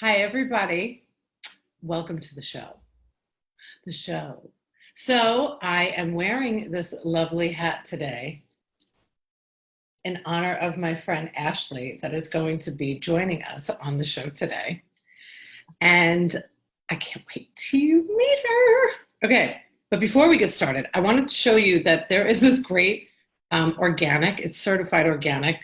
Hi, everybody. Welcome to the show. The show. So I am wearing this lovely hat today in honor of my friend Ashley that is going to be joining us on the show today. And I can't wait to meet her. Okay, but before we get started, I wanted to show you that there is this great it's certified organic,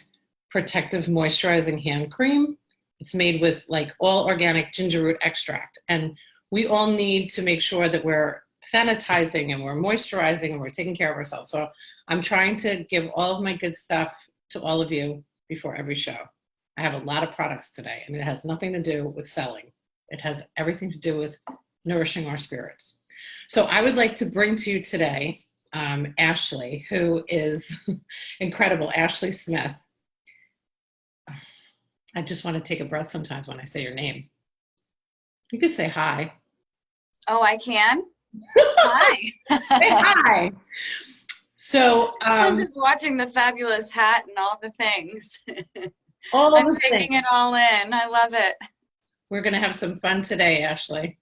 protective moisturizing hand cream. It's made with like all organic ginger root extract. And we all need to make sure that we're sanitizing and we're moisturizing and we're taking care of ourselves. So I'm trying to give all of my good stuff to all of you before every show. I have a lot of products today, and it has nothing to do with selling. It has everything to do with nourishing our spirits. So I would like to bring to you today Ashley, who is incredible, Ashley Smith. I just want to take a breath sometimes when I say your name. You could say hi. Oh, I can? Hi. Say hi. So I'm just watching the fabulous hat and all the things. I'm taking it all in. I love it. We're going to have some fun today, Ashley.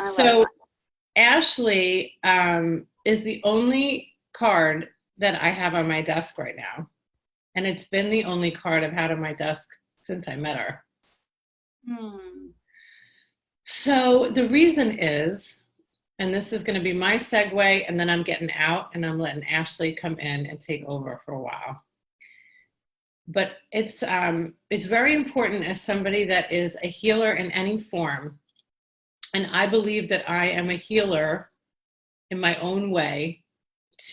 So Ashley is the only card that I have on my desk right now. And it's been the only card I've had on my desk since I met her. So the reason is, and this is going to be my segue, and then I'm getting out and I'm letting Ashley come in and take over for a while. But it's very important as somebody that is a healer in any form. And I believe that I am a healer in my own way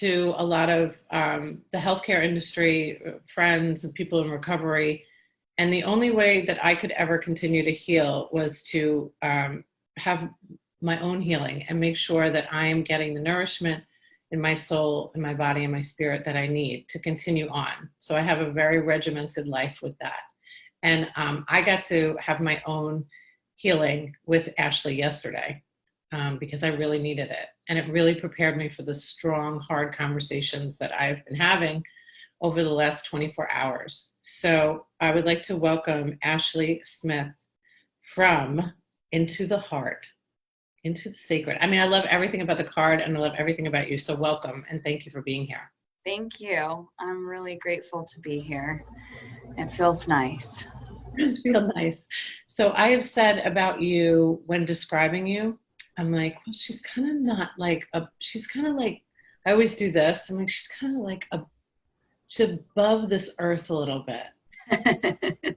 to a lot of the healthcare industry, friends and people in recovery. And the only way that I could ever continue to heal was to have my own healing and make sure that I am getting the nourishment in my soul, in my body, and my spirit that I need to continue on. So I have a very regimented life with that. And I got to have my own healing with Ashley yesterday because I really needed it. And it really prepared me for the strong, hard conversations that I've been having over the last 24 hours. So I would like to welcome Ashley Smith from Into the Heart, Into the Sacred. I mean, I love everything about the card and I love everything about you. So welcome and thank you for being here. Thank you. I'm really grateful to be here. It feels nice. It does feel nice. So I have said about you when describing you, I'm like, well, she's kind of not like she's kind of like, I always do this. I'm like, she's kind of like she's above this earth a little bit,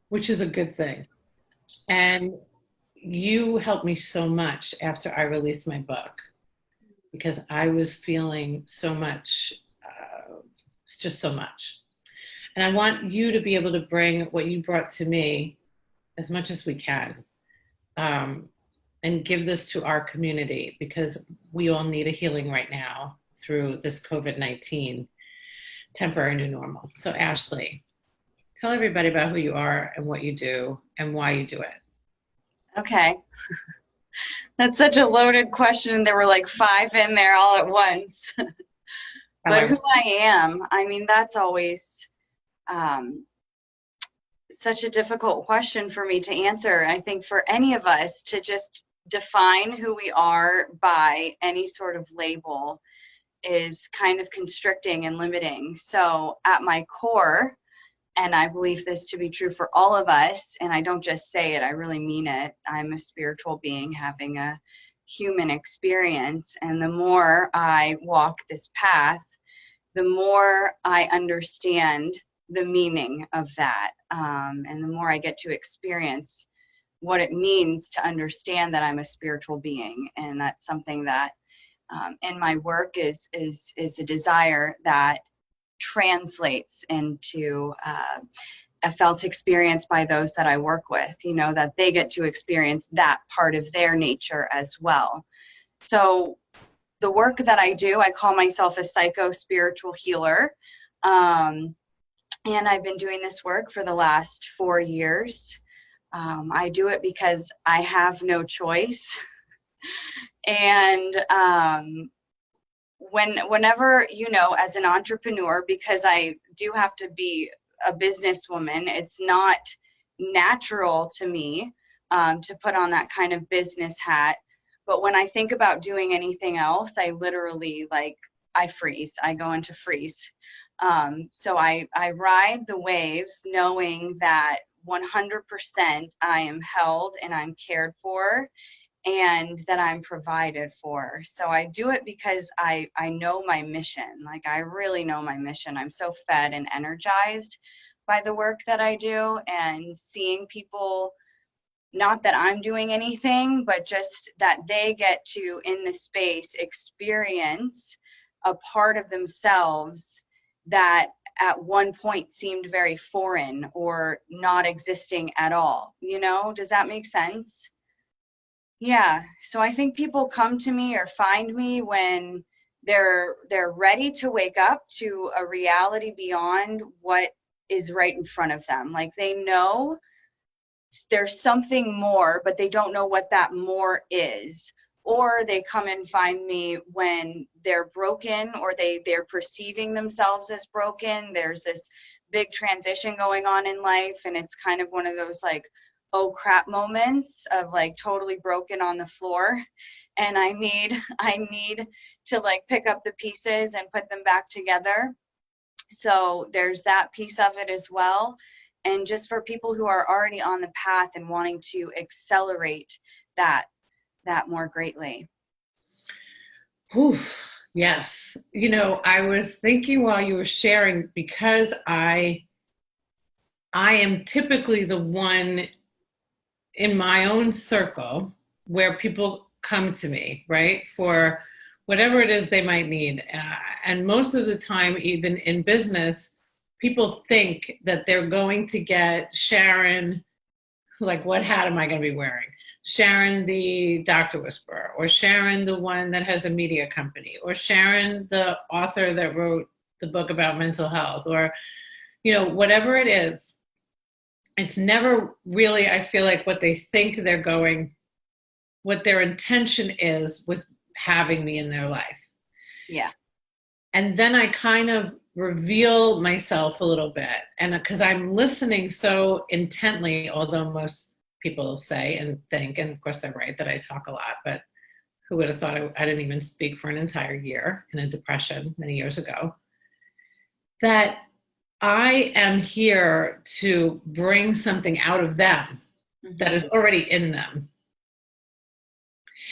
which is a good thing. And you helped me so much after I released my book because I was feeling so much, just so much. And I want you to be able to bring what you brought to me as much as we can and give this to our community because we all need a healing right now through this COVID-19 temporary new normal. So Ashley, tell everybody about who you are and what you do and why you do it. Okay. That's such a loaded question. There were like 5 in there all at once. But who I am, I mean, that's always such a difficult question for me to answer. I think for any of us to just define who we are by any sort of label is kind of constricting and limiting. So at my core, and I believe this to be true for all of us, and I don't just say it, I really mean it, I'm a spiritual being having a human experience. And the more I walk this path, the more I understand the meaning of that. And the more I get to experience what it means to understand that I'm a spiritual being. And that's something that in my work is a desire that translates into a felt experience by those that I work with, you know, that they get to experience that part of their nature as well. So the work that I do, I call myself a psycho-spiritual healer. And I've been doing this work for the last 4 years. I do it because I have no choice. And whenever, you know, as an entrepreneur, because I do have to be a businesswoman, it's not natural to me to put on that kind of business hat. But when I think about doing anything else, I literally I freeze. I go into freeze. So I ride the waves knowing that 100% I am held and I'm cared for and that I'm provided for. So I do it because I know my mission. Like, I really know my mission. I'm so fed and energized by the work that I do, and seeing people, not that I'm doing anything, but just that they get to, in the space, experience a part of themselves that at one point seemed very foreign or not existing at all. You know, does that make sense? Yeah. So I think people come to me or find me when they're ready to wake up to a reality beyond what is right in front of them. Like, they know there's something more, but they don't know what that more is. Or they come and find me when they're broken, or they're perceiving themselves as broken. There's this big transition going on in life, and it's kind of one of those like, oh crap moments of like totally broken on the floor, and I need to like pick up the pieces and put them back together. So there's that piece of it as well. And just for people who are already on the path and wanting to accelerate that more greatly. Oof, yes. You know, I was thinking while you were sharing, because I am typically the one in my own circle where people come to me, right, for whatever it is they might need. And most of the time, even in business, people think that they're going to get Sharon, like, what hat am I going to be wearing? Sharon, the doctor whisperer, or Sharon, the one that has a media company, or Sharon, the author that wrote the book about mental health, or, you know, whatever it is. It's never really, I feel like, what they think they're going, what their intention is with having me in their life. Yeah. And then I kind of reveal myself a little bit. And because I'm listening so intently, although most people say and think, and of course they're right, that I talk a lot, but who would have thought I didn't even speak for an entire year in a depression many years ago, that I am here to bring something out of them that is already in them.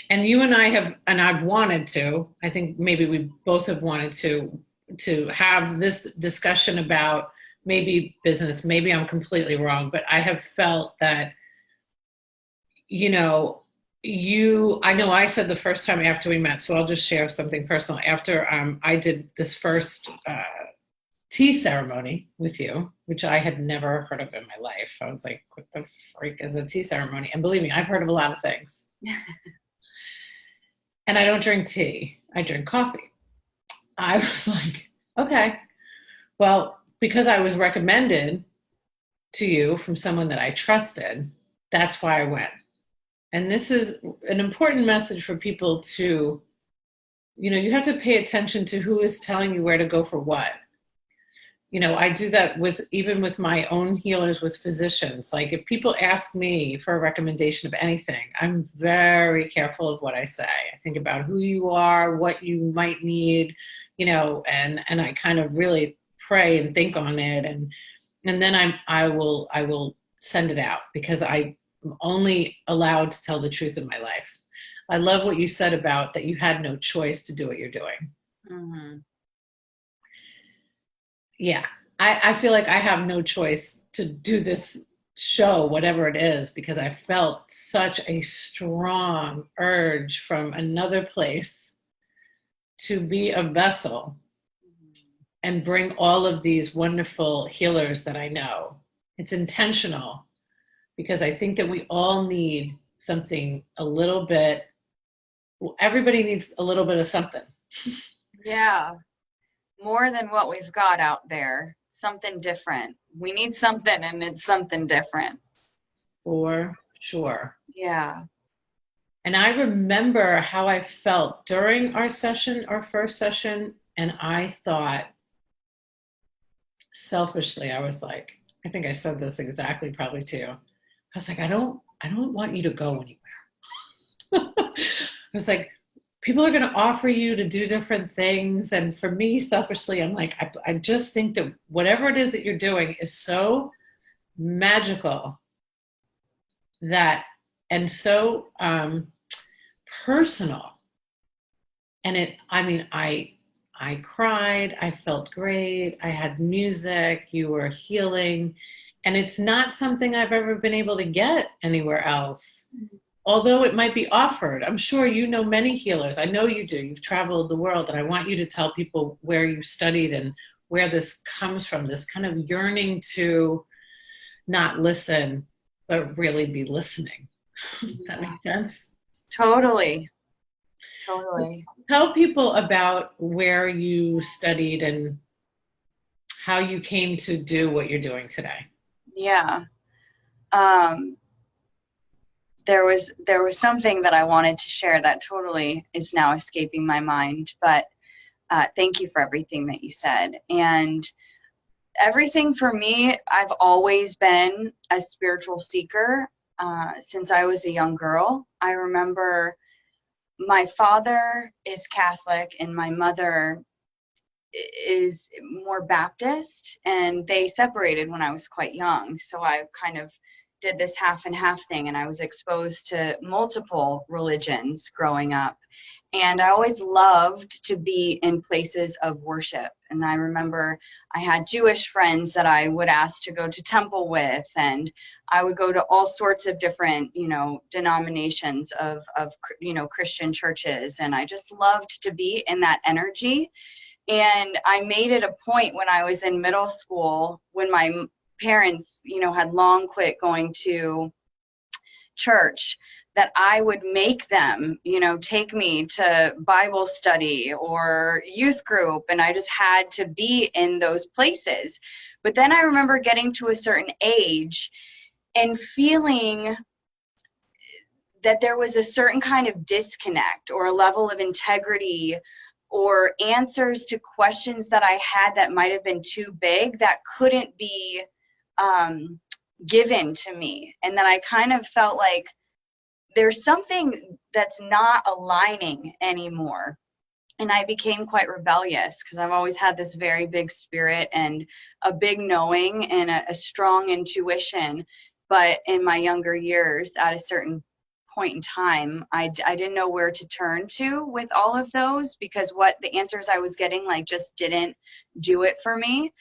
And you and I have, and I've wanted to, I think maybe we both have wanted to have this discussion about maybe business. Maybe I'm completely wrong, but I have felt that, you know, I know I said the first time after we met, so I'll just share something personal. After I did this first tea ceremony with you, which I had never heard of in my life. I was like, what the freak is a tea ceremony? And believe me, I've heard of a lot of things. And I don't drink tea, I drink coffee. I was like, okay, well, because I was recommended to you from someone that I trusted, that's why I went. And this is an important message for people to, you know, you have to pay attention to who is telling you where to go for what. You know, I do that even with my own healers, with physicians. Like, if people ask me for a recommendation of anything, I'm very careful of what I say. I think about who you are, what you might need, you know, and I kind of really pray and think on it, and then I will send it out, because I'm only allowed to tell the truth in my life. I love what you said about that you had no choice to do what you're doing. Mm-hmm. Yeah, I feel like I have no choice to do this show, whatever it is, because I felt such a strong urge from another place to be a vessel and bring all of these wonderful healers that I know. It's intentional, because I think that we all need something a little bit, everybody needs a little bit of something. Yeah. More than what we've got out there. Something different. We need something, and it's something different. For sure. Yeah. And I remember how I felt during our first session, and I thought, selfishly, I was like, I think I said this exactly probably too. I was like, I don't want you to go anywhere. I was like, people are going to offer you to do different things. And for me, selfishly, I'm like, I just think that whatever it is that you're doing is so magical that, and so personal. And I cried, I felt great, I had music, you were healing. And it's not something I've ever been able to get anywhere else. Although it might be offered. I'm sure you know many healers. I know you do. You've traveled the world, and I want you to tell people where you studied and where this comes from, this kind of yearning to not listen, but really be listening. Does that make sense? Totally. Totally. Tell people about where you studied and how you came to do what you're doing today. Yeah. There was something that I wanted to share that totally is now escaping my mind, but thank you for everything that you said. And everything for me, I've always been a spiritual seeker since I was a young girl. I remember my father is Catholic and my mother is more Baptist, and they separated when I was quite young. So I kind of did this half and half thing, and I was exposed to multiple religions growing up. And I always loved to be in places of worship. And I remember I had Jewish friends that I would ask to go to temple with, and I would go to all sorts of different, denominations of Christian churches. And I just loved to be in that energy. And I made it a point when I was in middle school, when my parents, had long quit going to church, that I would make them, take me to Bible study or youth group. And I just had to be in those places. But then I remember getting to a certain age and feeling that there was a certain kind of disconnect or a level of integrity or answers to questions that I had that might have been too big that couldn't be given to me. And then I kind of felt like there's something that's not aligning anymore. And I became quite rebellious because I've always had this very big spirit and a big knowing and a strong intuition. But in my younger years, at a certain point in time, I didn't know where to turn to with all of those, because what the answers I was getting just didn't do it for me.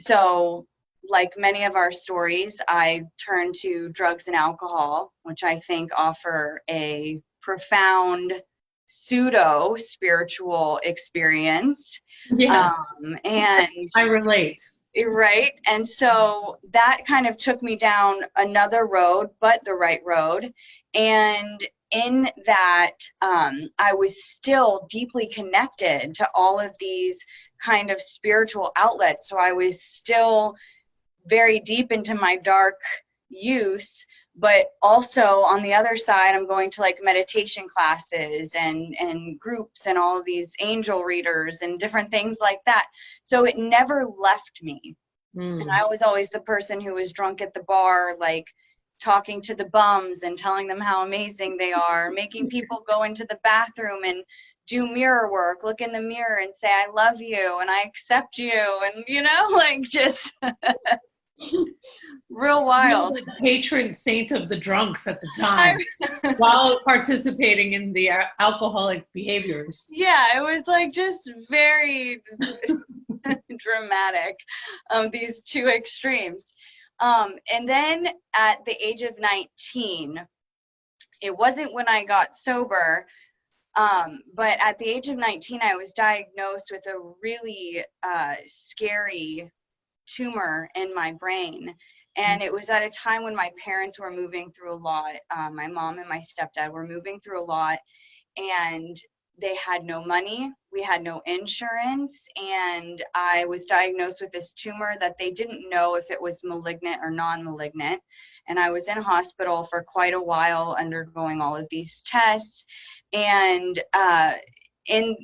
So like many of our stories, I turned to drugs and alcohol, which I think offer a profound pseudo spiritual experience. Yeah, And I relate. right. And so that kind of took me down another road, but the right road. And in that, I was still deeply connected to all of these kind of spiritual outlets. So I was still very deep into my dark use, but also on the other side, I'm going to meditation classes and groups and all of these angel readers and different things like that. So it never left me. And I was always the person who was drunk at the bar, talking to the bums and telling them how amazing they are, making people go into the bathroom and do mirror work, look in the mirror and say, I love you and I accept you. And, just real wild. The patron saint of the drunks at the time while participating in the alcoholic behaviors. Yeah, it was just very dramatic, these two extremes. And then at the age of 19, it wasn't when I got sober, but at the age of 19, I was diagnosed with a really scary tumor in my brain. And it was at a time when my parents were moving through a lot. My mom and my stepdad were moving through a lot, and they had no money. We had no insurance. And I was diagnosed with this tumor that they didn't know if it was malignant or non-malignant. And I was in hospital for quite a while undergoing all of these tests. And in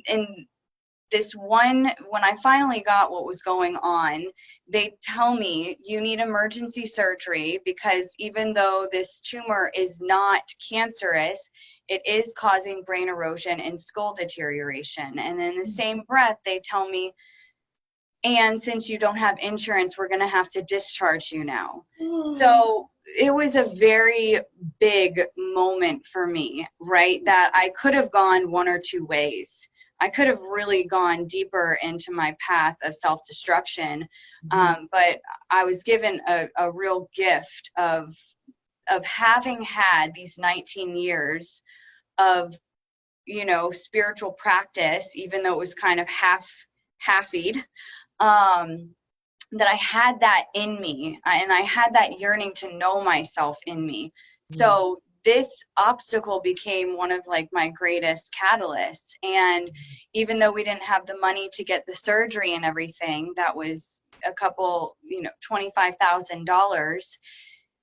this one, when I finally got what was going on, they tell me you need emergency surgery because even though this tumor is not cancerous, it is causing brain erosion and skull deterioration. And in the same breath, they tell me, and since you don't have insurance, we're going to have to discharge you now. So it was a very big moment for me, right? That I could have gone one or two ways. I could have really gone deeper into my path of self-destruction, but I was given a real gift of having had these 19 years of, you know, spiritual practice, even though it was kind of half-eated, that I had that in me, and I had that yearning to know myself in me. So this obstacle became one of like my greatest catalysts. And even though we didn't have the money to get the surgery and everything, that was a couple, you know, $25,000,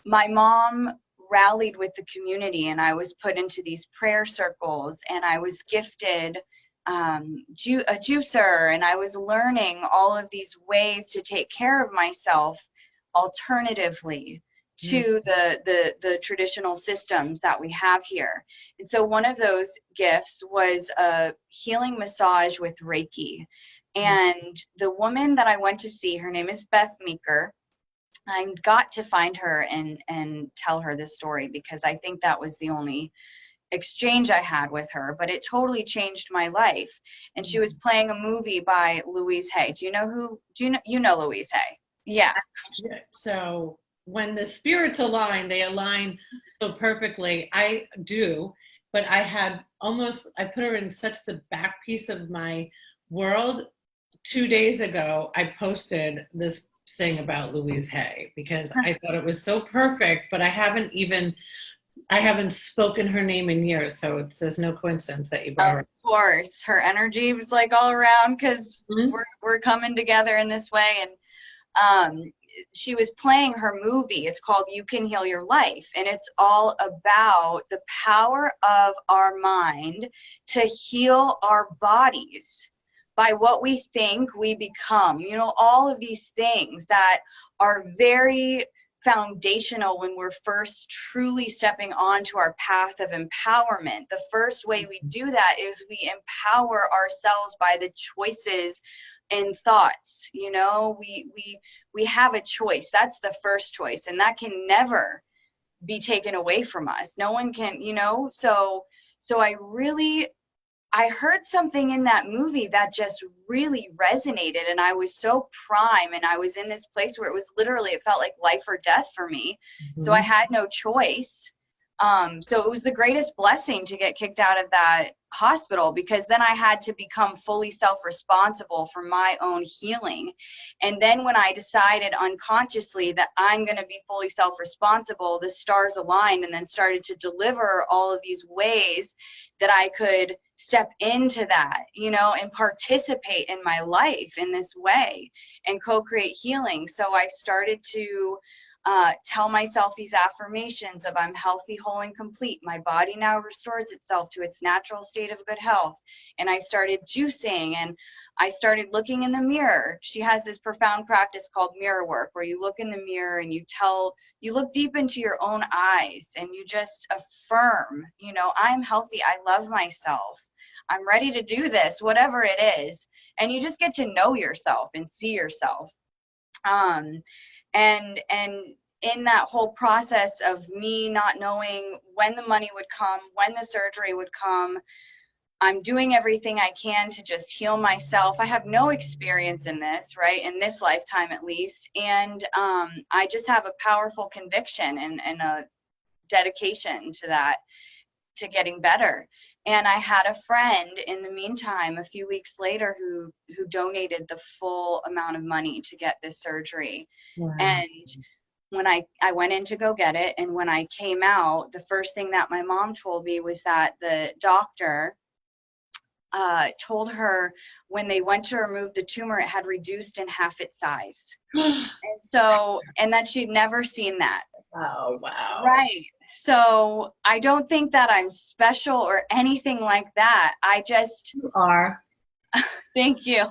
my mom rallied with the community, and I was put into these prayer circles, and I was gifted a juicer, and I was learning all of these ways to take care of myself alternatively to the traditional systems that we have here. And so one of those gifts was a healing massage with Reiki. And the woman that I went to see, her name is Beth Meeker. I got to find her and tell her this story because I think that was the only exchange I had with her, but it totally changed my life. And she was playing a movie by Louise Hay. Do you know Louise Hay? Yeah. So when the spirits align, they align so perfectly. I do, but I put her in such the back piece of my world. 2 days ago, I posted this thing about Louise Hay because I thought it was so perfect, but I haven't spoken her name in years, so there's no coincidence that you brought her. Of course, her energy was like all around because we're coming together in this way. And she was playing her movie. It's called You Can Heal Your Life, and it's all about the power of our mind to heal our bodies. By what we think, we become. You know, all of these things that are very foundational when we're first truly stepping onto our path of empowerment. The first way we do that is we empower ourselves by the choices and thoughts. You know, we have a choice. That's the first choice, and that can never be taken away from us. No one can, you know. So I heard something in that movie that just really resonated, and I was so prime, and I was in this place where it was literally, it felt like life or death for me. So I had no choice. So it was the greatest blessing to get kicked out of that hospital, because then I had to become fully self-responsible for my own healing. And then when I decided unconsciously that I'm going to be fully self-responsible, the stars aligned and then started to deliver all of these ways that I could step into that, you know, and participate in my life in this way and co-create healing. So I started to tell myself these affirmations of I'm healthy, whole, and complete. My body now restores itself to its natural state of good health. And I started juicing, and I started looking in the mirror. She has this profound practice called mirror work, where you look in the mirror and you look deep into your own eyes and you just affirm, you know, I'm healthy. I love myself. I'm ready to do this, whatever it is. And you just get to know yourself and see yourself. And in that whole process of me not knowing when the money would come, when the surgery would come, I'm doing everything I can to just heal myself. I have no experience in this, right? In this lifetime, at least. And I just have a powerful conviction and a dedication to that, to getting better. And I had a friend in the meantime, a few weeks later, who donated the full amount of money to get this surgery. Wow. And when I went in to go get it, and when I came out, the first thing that my mom told me was that the doctor told her when they went to remove the tumor, it had reduced in half its size. And that she'd never seen that. Oh, wow. Right. So I don't think that I'm special or anything like that. You are. Thank you.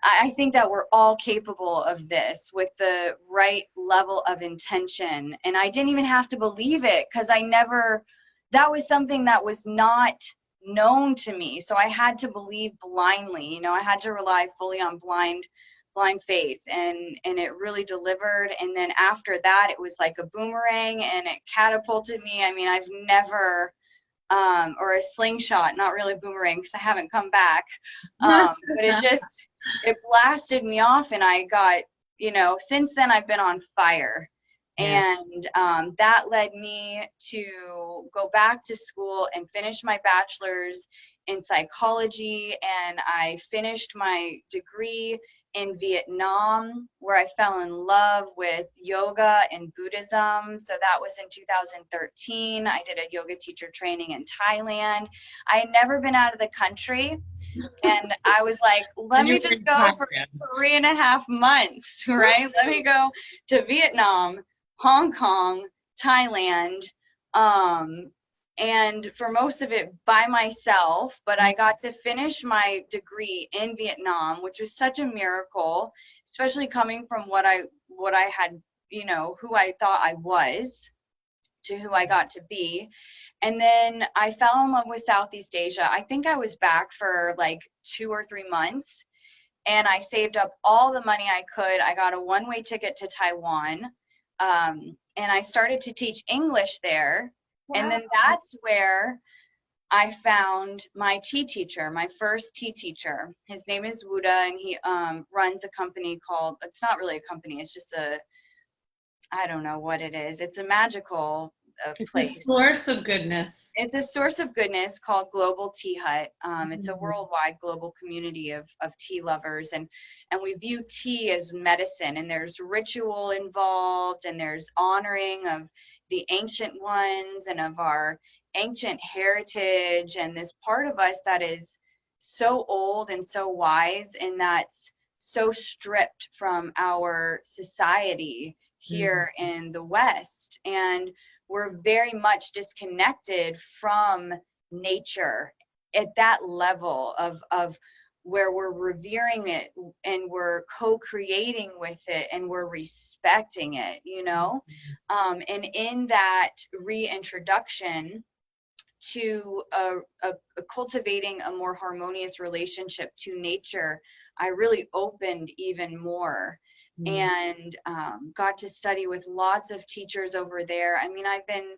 I think that we're all capable of this with the right level of intention. And I didn't even have to believe it because that was something that was not known to me. So I had to believe blindly, I had to rely fully on blind faith, and it really delivered. And then after that, it was like a boomerang and it catapulted me. I mean, I've never, or a slingshot, not really a boomerang because I haven't come back. But it blasted me off, and I got, since then I've been on fire. Yeah. And that led me to go back to school and finish my bachelor's in psychology. And I finished my degree in Vietnam, where I fell in love with yoga and Buddhism. So that was in 2013. I did a yoga teacher training in Thailand. I had never been out of the country. And I was like, let me just go for 3.5 months, right? Let me go to Vietnam, Hong Kong, Thailand, and for most of it by myself. But I got to finish my degree in Vietnam, which was such a miracle, especially coming from what I had, who I thought I was to who I got to be. And then I fell in love with Southeast Asia. I think I was back for like 2 or 3 months, and I saved up all the money I could. I got a one-way ticket to Taiwan, and I started to teach English there. Wow. And then that's where I found my tea teacher, my first tea teacher. His name is Wuda, and he runs a company called, it's not really a company, it's just I don't know what it is. It's a magical place. It's a source of goodness. It's a source of goodness called Global Tea Hut. It's a worldwide global community of tea lovers, and we view tea as medicine, and there's ritual involved, and there's honoring of the ancient ones and of our ancient heritage, and this part of us that is so old and so wise, and that's so stripped from our society here in the West. And we're very much disconnected from nature at that level of where we're revering it, and we're co-creating with it, and we're respecting it, and in that reintroduction to a cultivating a more harmonious relationship to nature, I really opened even more. And got to study with lots of teachers over there. I mean, I've been,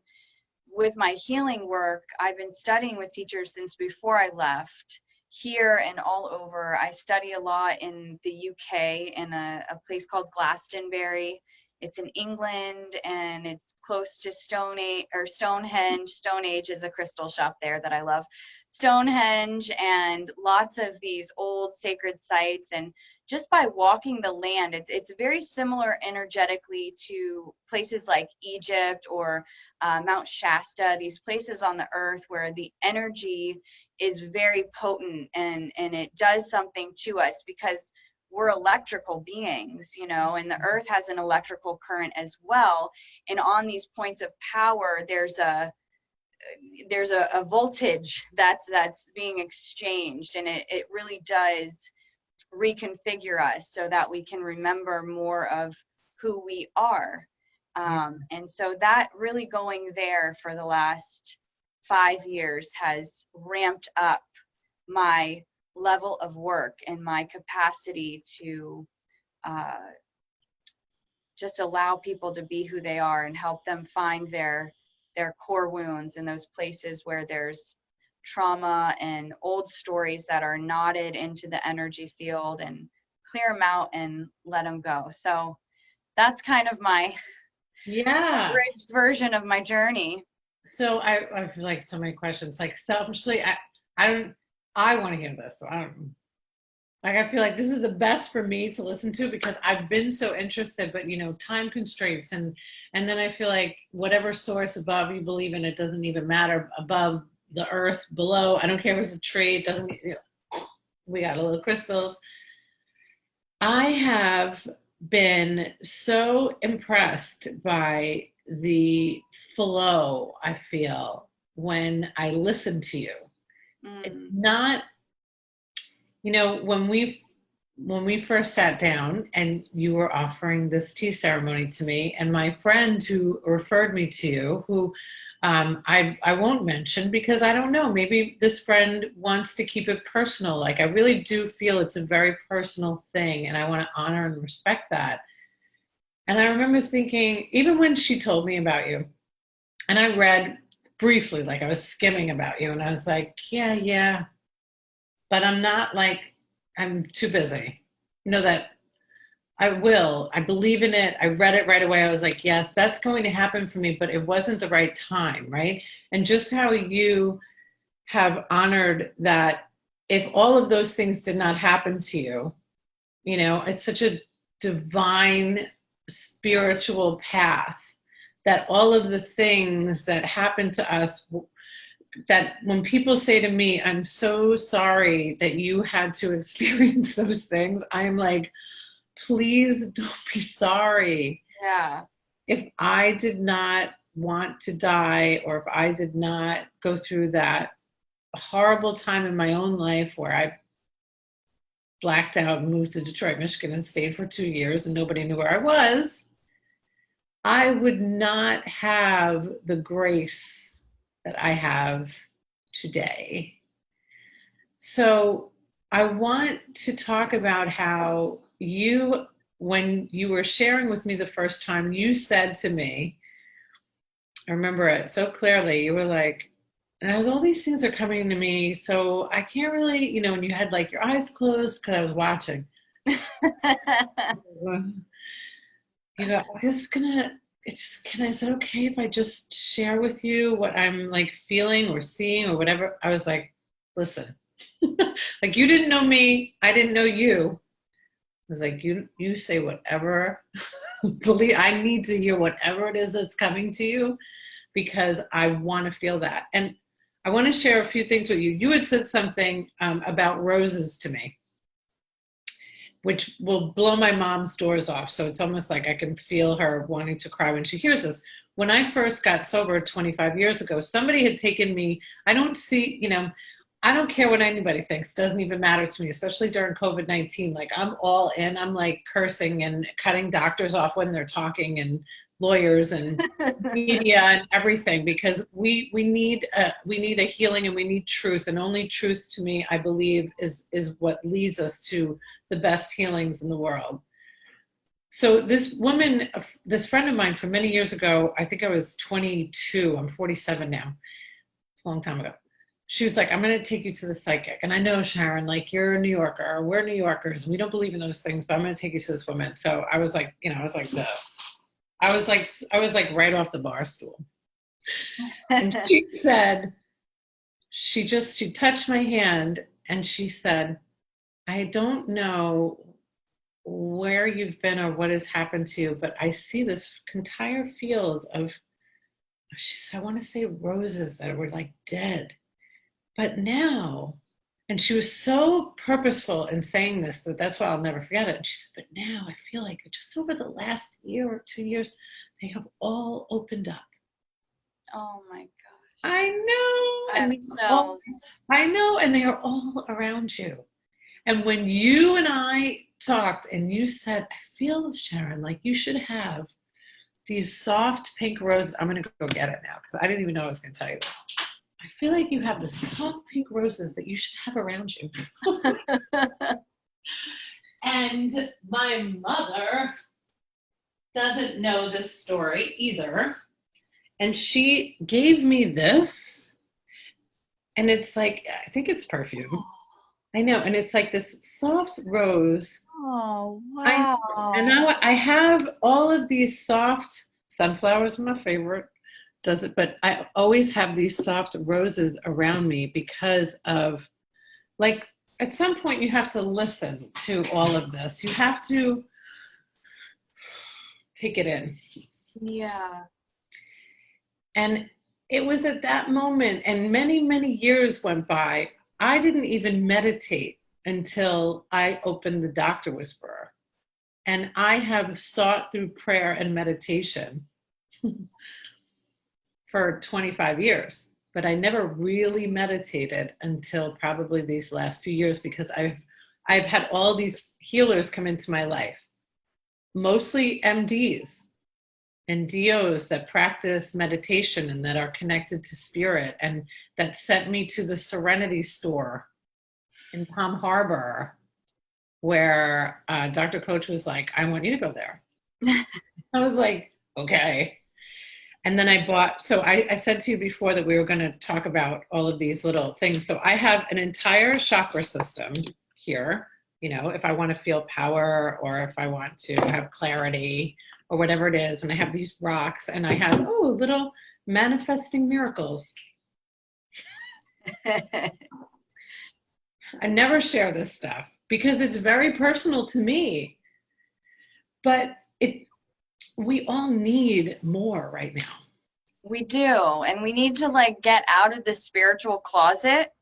with my healing work, I've been studying with teachers since before I left here and all over. I study a lot in the UK in a place called Glastonbury. It's in England, and it's close to Stonehenge. Stonehenge is a crystal shop there that I love. Stonehenge, and lots of these old sacred sites. And just by walking the land, it's very similar energetically to places like Egypt or Mount Shasta, these places on the earth where the energy is very potent, and it does something to us because we're electrical beings, and the earth has an electrical current as well. And on these points of power, there's a voltage that's being exchanged, and it really does reconfigure us so that we can remember more of who we are. And so that really going there for the last 5 years has ramped up my level of work and my capacity to just allow people to be who they are and help them find their core wounds in those places where there's trauma and old stories that are knotted into the energy field, and clear them out and let them go. So that's kind of my abridged version of my journey. So I feel like so many questions. Like, selfishly, I want to hear this. So I feel like this is the best for me to listen to because I've been so interested, but time constraints, and then I feel like whatever source above you believe in, it doesn't even matter, above the earth, below, I don't care if it's a tree, it doesn't, we got little crystals. I have been so impressed by the flow I feel when I listen to you. It's not, You know, when we first sat down and you were offering this tea ceremony to me, and my friend who referred me to you, who I won't mention because I don't know, maybe this friend wants to keep it personal. Like, I really do feel it's a very personal thing, and I want to honor and respect that. And I remember thinking, even when she told me about you, and I read briefly, like I was skimming about you, and I was like, yeah, but I'm not like, I'm too busy. You know, that I believe in it. I read it right away. I was like, yes, that's going to happen for me, but it wasn't the right time, right? And just how you have honored that, if all of those things did not happen to you, you know, it's such a divine spiritual path, that all of the things that happen to us, that when people say to me, I'm so sorry that you had to experience those things, I'm like, please don't be sorry. Yeah. If I did not want to die, or if I did not go through that horrible time in my own life where I blacked out and moved to Detroit, Michigan, and stayed for 2 years and nobody knew where I was, I would not have the grace that I have today. So I want to talk about how you, when you were sharing with me the first time, you said to me, I remember it so clearly, you were like, and I was, all these things are coming to me, so I can't really, you know, and you had like your eyes closed because I was watching. You know, I'm just gonna, is it okay if I just share with you what I'm like feeling or seeing or whatever? I was like, listen, like, you didn't know me, I didn't know you. I was like, you say whatever. Believe, I need to hear whatever it is that's coming to you, because I want to feel that. And I want to share a few things with you. You had said something about roses to me, which will blow my mom's doors off. So it's almost like I can feel her wanting to cry when she hears this. When I first got sober 25 years ago, somebody had taken me, I don't see, you know, I don't care what anybody thinks. It doesn't even matter to me, especially during COVID-19. Like, I'm all in. I'm like cursing and cutting doctors off when they're talking, and lawyers and media and everything, because we need a healing, and we need truth. And only truth, to me, I believe, is what leads us to the best healings in the world. So this woman, this friend of mine from many years ago, I think I was 22. I'm 47 now. It's a long time ago. She was like, I'm going to take you to the psychic. And I know, Sharon, like, you're a New Yorker. We're New Yorkers. We don't believe in those things, but I'm going to take you to this woman. So I was like, you know, I was like this. I was like right off the bar stool. And she said, she touched my hand and she said, I don't know where you've been or what has happened to you, but I see this entire field of, she said, I want to say roses that were like dead. But now, and she was so purposeful in saying this, that's why I'll never forget it. And she said, but now I feel like just over the last year or 2 years, they have all opened up. Oh my gosh. I know. And I know, and they are all around you. And when you and I talked and you said, I feel, Sharon, like you should have these soft pink roses. I'm going to go get it now because I didn't even know I was going to tell you this. I feel like you have the soft pink roses that you should have around you. And my mother doesn't know this story either. And she gave me this. And it's like, I think it's perfume. I know. And it's like this soft rose. Oh, wow. And now I have all of these soft, sunflowers are my favorite. Does it, but I always have these soft roses around me because of, like, at some point you have to listen to all of this. You have to take it in. Yeah. And it was at that moment, and many, many years went by, I didn't even meditate until I opened the Doctor Whisperer. And I have sought through prayer and meditation for 25 years, but I never really meditated until probably these last few years, because I've I've had all these healers come into my life, mostly MDs and DOs that practice meditation and that are connected to spirit, and that sent me to the Serenity store in Palm Harbor, where Dr. Coach was like, I want you to go there. I was like, okay. And then I bought, so I said to you before that we were going to talk about all of these little things. So I have an entire chakra system here, you know, if I want to feel power or if I want to have clarity or whatever it is. And I have these rocks and I have, little manifesting miracles. I never share this stuff because it's very personal to me. But we all need more right now. We do. And we need to like get out of the spiritual closet.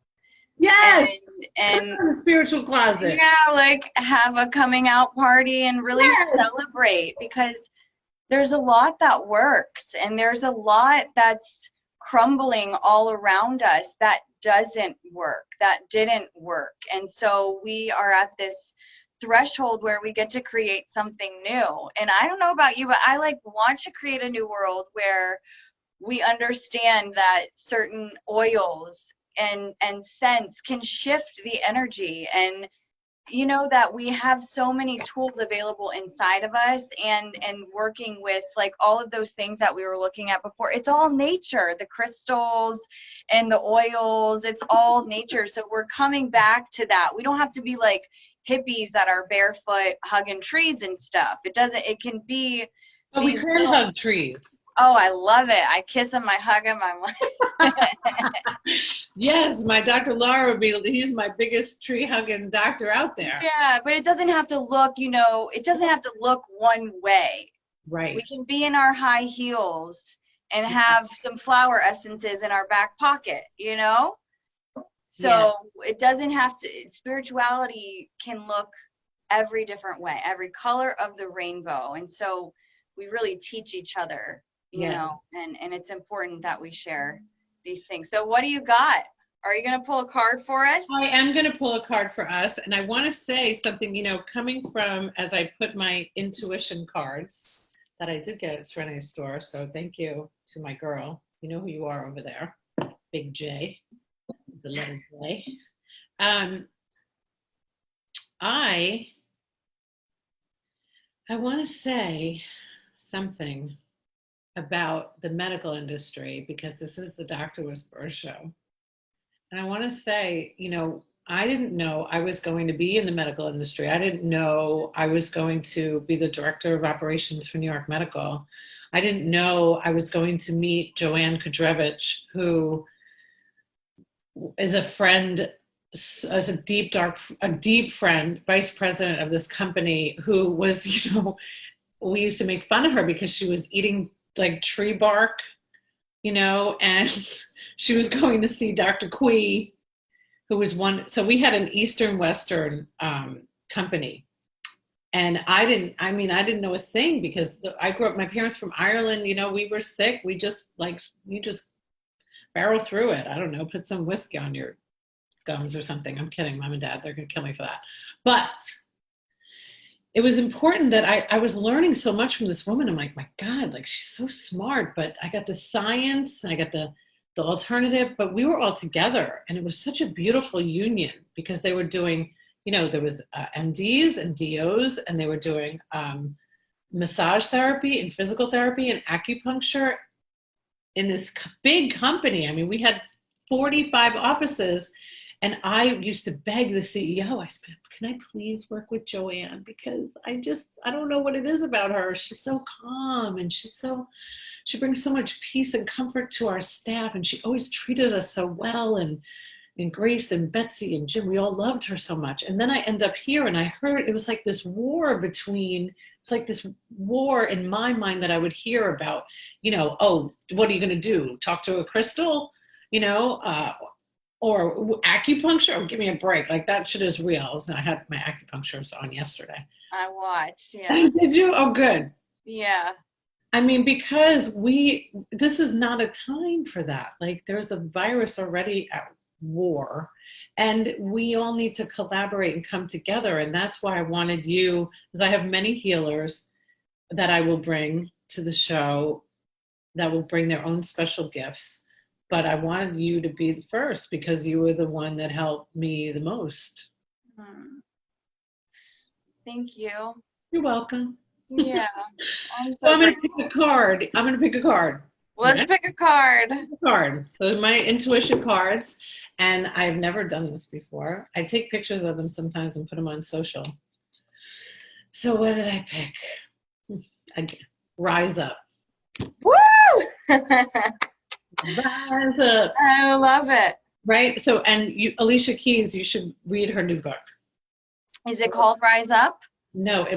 Yes. And the spiritual closet. Yeah, like have a coming out party and really celebrate, because there's a lot that works and there's a lot that's crumbling all around us that doesn't work, that didn't work. And so we are at this threshold where we get to create something new. And I don't know about you, but I like want to create a new world where we understand that certain oils and scents can shift the energy, and you know that we have so many tools available inside of us, and working with like all of those things that we were looking at before. It's all nature, the crystals and the oils, it's all nature. So we're coming back to that. We don't have to be like hippies that are barefoot hugging trees and stuff. It can be. But we can hug trees. Oh, I love it. I kiss them, I hug them. I'm like, yes, my Dr. Laura would be, he's my biggest tree hugging doctor out there. Yeah, but it doesn't have to look, it doesn't have to look one way. Right. We can be in our high heels and have some flower essences in our back pocket, So it doesn't have to, spirituality can look every different way, every color of the rainbow. And so we really teach each other. And it's important that we share these things. So what do you got? Are you going to pull a card for us? I am going to pull a card for us. And I want to say something, coming from, as I put my intuition cards that I did get at Serenity store. So thank you to my girl. You know who you are over there. Big J, the letter J. I want to say something about the medical industry, because this is the Dr. Whisperer show. And I want to say, I didn't know I was going to be in the medical industry. I didn't know I was going to be the director of operations for New York Medical. I didn't know I was going to meet Joanne Kudrevich, who is a friend, as a deep friend, vice president of this company, who was, we used to make fun of her because she was eating like tree bark, and she was going to see Dr. Quee, who was one. So we had an Eastern Western company. And I didn't know a thing, because I grew up, my parents from Ireland, we were sick. We just you just barrel through it. I don't know, put some whiskey on your gums or something. I'm kidding, Mom and Dad, they're going to kill me for that. But it was important that I was learning so much from this woman. I'm like, my God, she's so smart, but I got the science and I got the alternative, but we were all together. And it was such a beautiful union, because they were doing, there was MDs and DOs, and they were doing massage therapy and physical therapy and acupuncture in this big company. I mean, we had 45 offices. And I used to beg the CEO, I said, can I please work with Joanne? Because I don't know what it is about her. She's so calm, and she brings so much peace and comfort to our staff. And she always treated us so well. And Grace and Betsy and Jim, we all loved her so much. And then I end up here, and I heard it was like this war in my mind that I would hear about, what are you going to do? Talk to a crystal, or acupuncture? Oh, give me a break. That shit is real. I had my acupuncturist on yesterday. I watched, yeah. Did you? Oh, good. Yeah. I mean, because this is not a time for that. There's a virus already at war, And we all need to collaborate and come together. And that's why I wanted you, because I have many healers that I will bring to the show that will bring their own special gifts. But I wanted you to be the first because you were the one that helped me the most. Thank you. You're welcome. Yeah. I'm So so I'm going to grateful. pick a card. I'm going to pick a card. Let's Right? pick a card. Card. So my intuition cards, and I've never done this before. I take pictures of them sometimes and put them on social. So what did I pick? Again, rise up. Woo! Rise up. I love it. Right? So, and you, Alicia Keys, you should read her new book. Is it called Rise Up? No,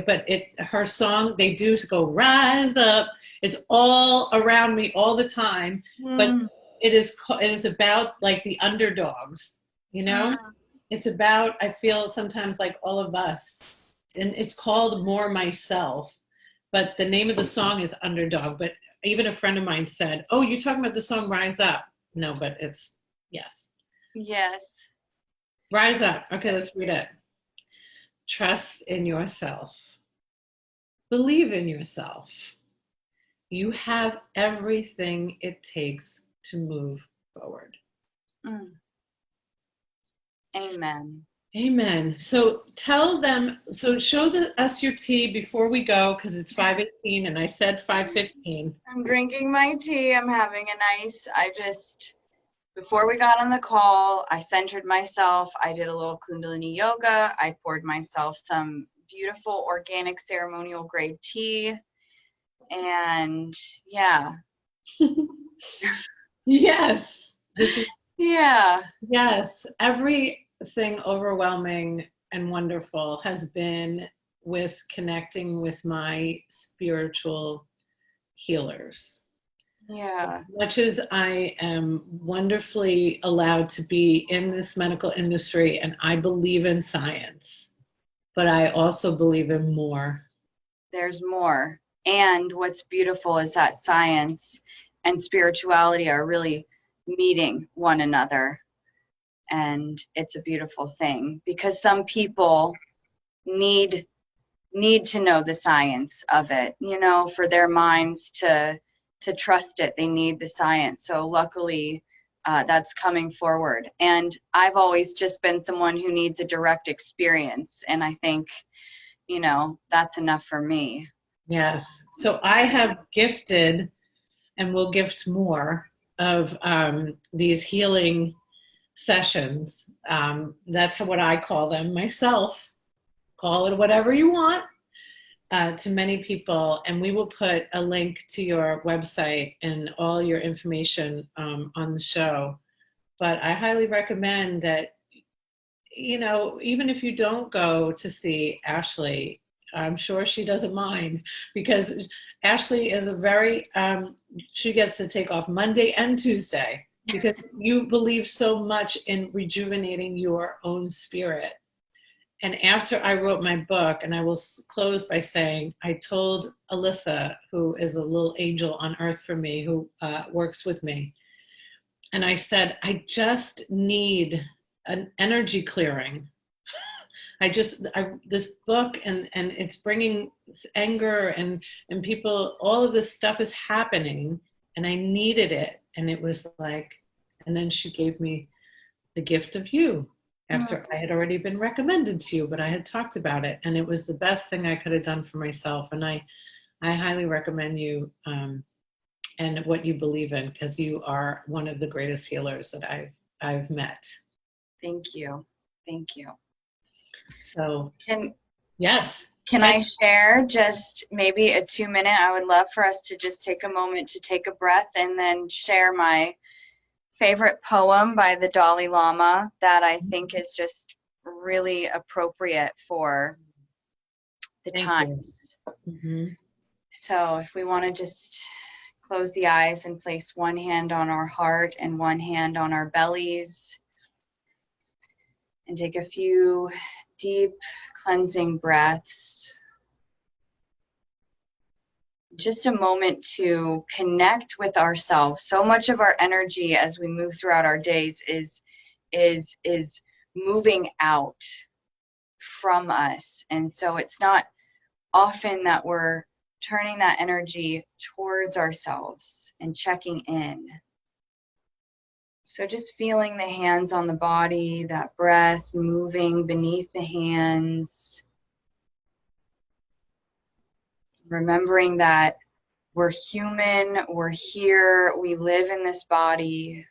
her song, they do go rise up. It's all around me all the time, but it is about like the underdogs, you know? It's about, I feel sometimes like all of us, and it's called More Myself, but the name of the song is Underdog. But even a friend of mine said, oh, you're talking about the song Rise Up. No, but it's, yes. Yes. Rise up. Okay, let's read it. Trust in yourself. Believe in yourself. You have everything it takes to move forward. Amen. Amen. So tell them, so show us your tea before we go, because it's 5:18 and I said 5:15. I'm drinking my tea. I'm having a nice, before we got on the call, I centered myself. I did a little Kundalini yoga. I poured myself some beautiful organic ceremonial grade tea. And yeah. Yes. Yeah. Yes. Everything overwhelming and wonderful has been with connecting with my spiritual healers. Yeah. As much as I am wonderfully allowed to be in this medical industry and I believe in science, but I also believe in more. There's more. And what's beautiful is that science and spirituality are really meeting one another. And it's a beautiful thing because some people need to know the science of it, you know, for their minds to trust it. They need the science. So luckily, that's coming forward. And I've always just been someone who needs a direct experience. And I think, you know, that's enough for me. Yes. So I have gifted and will gift more of these healing sessions. That's what I call them myself. Call it whatever you want. To many people, and we will put a link to your website and all your information on the show. But I highly recommend that, you know, even if you don't go to see Ashley, I'm sure she doesn't mind, because Ashley is a very, she gets to take off Monday and Tuesday because you believe so much in rejuvenating your own spirit. And after I wrote my book, and I will close by saying, I told Alyssa, who is a little angel on earth for me, who works with me, and I said, I just need an energy clearing. This book, and it's bringing anger and people, all of this stuff is happening, and I needed it. And it was like, and then she gave me the gift of you. After I had already been recommended to you, but I had talked about it, and it was the best thing I could have done for myself. And I highly recommend you and what you believe in, because you are one of the greatest healers that I've met. Thank you. Thank you. So Yes. Can I share just maybe a 2-minute? I would love for us to just take a moment to take a breath and then share my favorite poem by the Dalai Lama that I think is just really appropriate for the times. Mm-hmm. So if we want to just close the eyes and place one hand on our heart and one hand on our bellies, and take a few deep cleansing breaths. Just a moment to connect with ourselves. So much of our energy as we move throughout our days is moving out from us. And so it's not often that we're turning that energy towards ourselves and checking in. So just feeling the hands on the body, that breath moving beneath the hands. Remembering that we're human, we're here, we live in this body.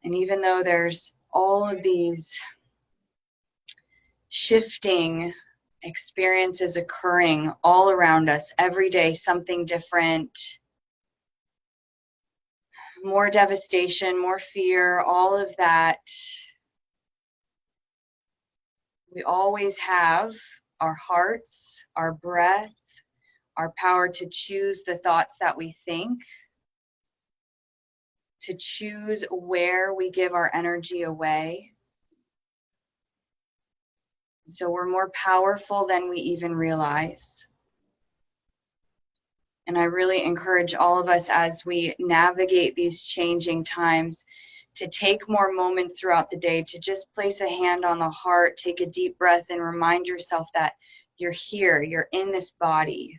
And even though there's all of these shifting experiences occurring all around us, every day something different, more devastation, more fear, all of that, we always have our hearts, our breath, our power to choose the thoughts that we think, to choose where we give our energy away. So we're more powerful than we even realize. And I really encourage all of us as we navigate these changing times to take more moments throughout the day to just place a hand on the heart, take a deep breath, and remind yourself that you're here, you're in this body.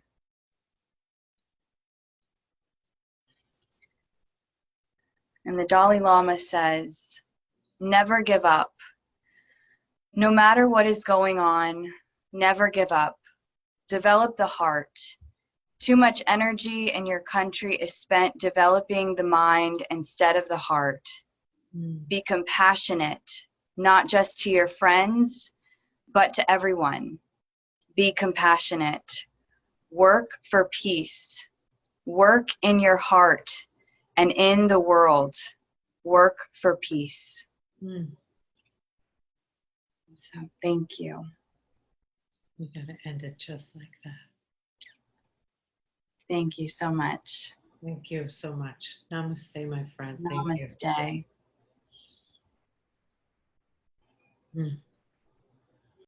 And the Dalai Lama says, never give up. No matter what is going on, never give up. Develop the heart. Too much energy in your country is spent developing the mind instead of the heart. Be compassionate, not just to your friends, but to everyone. Be compassionate. Work for peace. Work in your heart and in the world. Work for peace. So thank you. We got to end it just like that. Thank you so much. Thank you so much. Namaste, my friend. Namaste. Thank you.